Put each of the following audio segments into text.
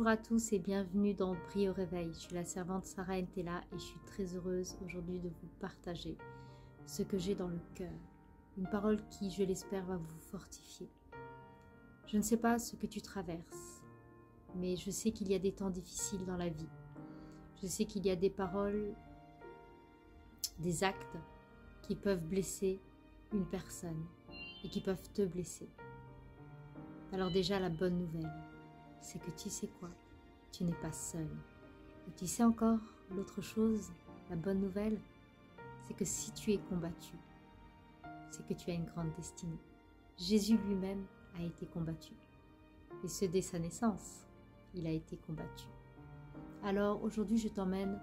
Bonjour à tous et bienvenue dans Prie au réveil. Je suis la servante Sarah Ntela et je suis très heureuse aujourd'hui de vous partager ce que j'ai dans le cœur. Une parole qui, je l'espère, va vous fortifier. Je ne sais pas ce que tu traverses, mais je sais qu'il y a des temps difficiles dans la vie. Je sais qu'il y a des paroles, des actes qui peuvent blesser une personne et qui peuvent te blesser. Alors déjà, la bonne nouvelle, c'est que tu sais quoi? Tu n'es pas seul. Et tu sais encore l'autre chose, la bonne nouvelle, c'est que si tu es combattu, c'est que tu as une grande destinée. Jésus lui-même a été combattu. Et ce dès sa naissance, il a été combattu. Alors aujourd'hui, je t'emmène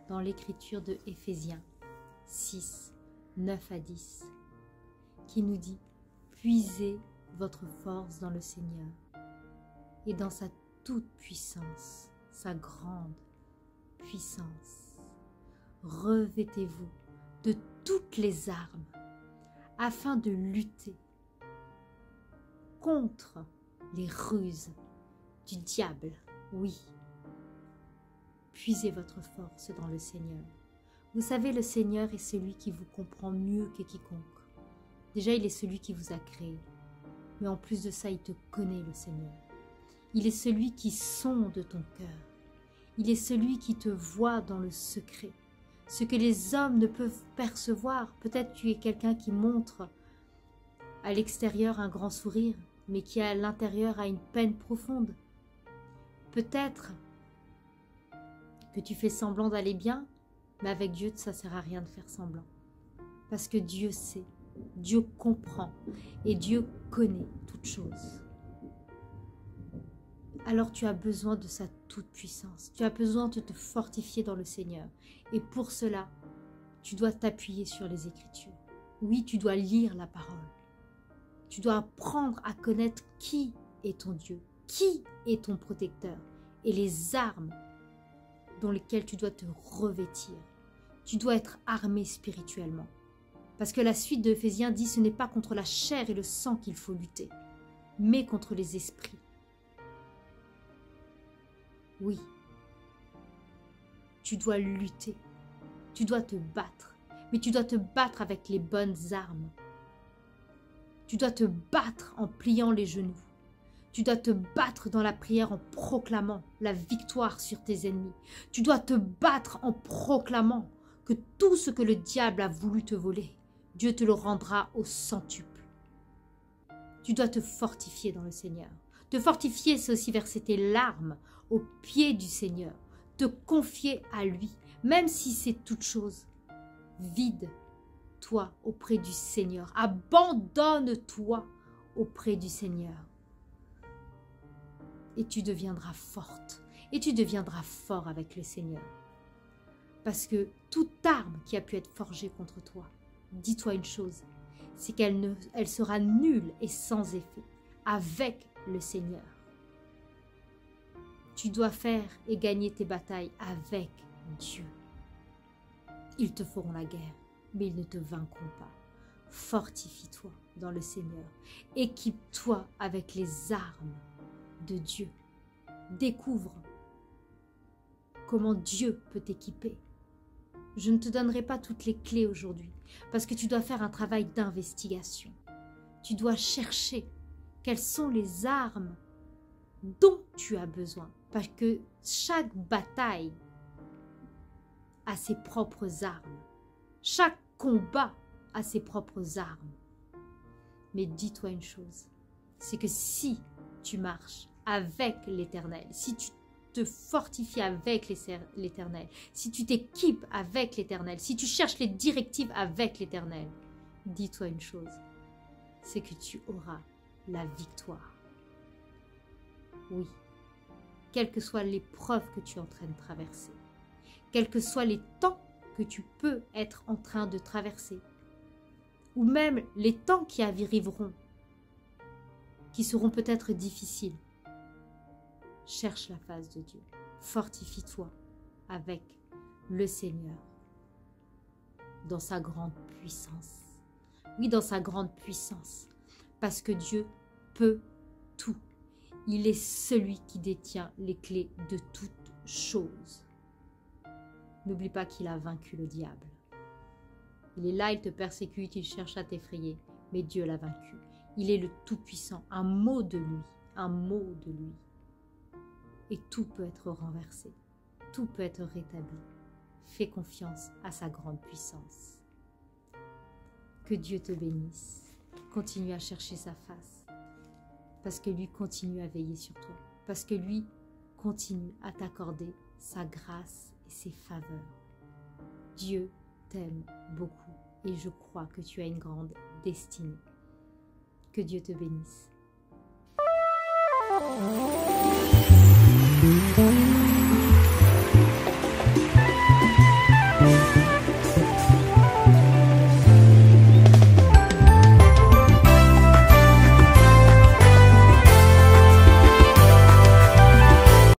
dans l'écriture de Éphésiens 6, 9 à 10, qui nous dit « Puisez votre force dans le Seigneur et dans sa toute puissance, sa grande puissance. Revêtez-vous de toutes les armes afin de lutter contre les ruses du diable. Oui, puisez votre force dans le Seigneur. Vous savez, le Seigneur est celui qui vous comprend mieux que quiconque. Déjà, il est celui qui vous a créé. Mais en plus de ça, il te connaît, le Seigneur. Il est celui qui sonde ton cœur. Il est celui qui te voit dans le secret. Ce que les hommes ne peuvent percevoir. Peut-être tu es quelqu'un qui montre à l'extérieur un grand sourire, mais qui à l'intérieur a une peine profonde. Peut-être que tu fais semblant d'aller bien, mais avec Dieu, ça ne sert à rien de faire semblant. Parce que Dieu sait, Dieu comprend et Dieu connaît toutes choses. Alors tu as besoin de sa toute puissance. Tu as besoin de te fortifier dans le Seigneur. Et pour cela, tu dois t'appuyer sur les Écritures. Oui, tu dois lire la parole. Tu dois apprendre à connaître qui est ton Dieu, qui est ton protecteur et les armes dans lesquelles tu dois te revêtir. Tu dois être armé spirituellement. Parce que la suite de Éphésiens dit « Ce n'est pas contre la chair et le sang qu'il faut lutter, mais contre les esprits. » Oui, tu dois lutter, tu dois te battre, mais tu dois te battre avec les bonnes armes. Tu dois te battre en pliant les genoux. Tu dois te battre dans la prière en proclamant la victoire sur tes ennemis. Tu dois te battre en proclamant que tout ce que le diable a voulu te voler, Dieu te le rendra au centuple. Tu dois te fortifier dans le Seigneur. Te fortifier, c'est aussi verser tes larmes aux pieds du Seigneur. Te confier à lui, même si c'est toute chose. Vide-toi auprès du Seigneur. Abandonne-toi auprès du Seigneur. Et tu deviendras forte. Et tu deviendras fort avec le Seigneur. Parce que toute arme qui a pu être forgée contre toi, dis-toi une chose, c'est qu'elle sera nulle et sans effet avec le Seigneur. Tu dois faire et gagner tes batailles avec Dieu. Ils te feront la guerre, mais ils ne te vaincront pas. Fortifie-toi dans le Seigneur. Équipe-toi avec les armes de Dieu. Découvre comment Dieu peut t'équiper. Je ne te donnerai pas toutes les clés aujourd'hui, parce que tu dois faire un travail d'investigation. Tu dois chercher quelles sont les armes dont tu as besoin, parce que chaque bataille a ses propres armes. Chaque combat a ses propres armes. Mais dis-toi une chose, c'est que si tu marches avec l'Éternel, si tu te fortifies avec l'Éternel, si tu t'équipes avec l'Éternel, si tu cherches les directives avec l'Éternel, dis-toi une chose, c'est que tu auras la victoire. Oui, quelle que soit l'épreuve que tu es en train de traverser, quels que soient les temps que tu peux être en train de traverser, ou même les temps qui arriveront, qui seront peut-être difficiles, cherche la face de Dieu. Fortifie-toi avec le Seigneur dans sa grande puissance. Oui, dans sa grande puissance. Parce que Dieu peut tout. Il est celui qui détient les clés de toutes choses. N'oublie pas qu'il a vaincu le diable. Il est là, il te persécute, il cherche à t'effrayer, mais Dieu l'a vaincu. Il est le Tout-Puissant, un mot de lui, un mot de lui. Et tout peut être renversé, tout peut être rétabli. Fais confiance à sa grande puissance. Que Dieu te bénisse. Continue à chercher sa face, parce que lui continue à veiller sur toi, parce que lui continue à t'accorder sa grâce et ses faveurs. Dieu t'aime beaucoup et je crois que tu as une grande destinée. Que Dieu te bénisse.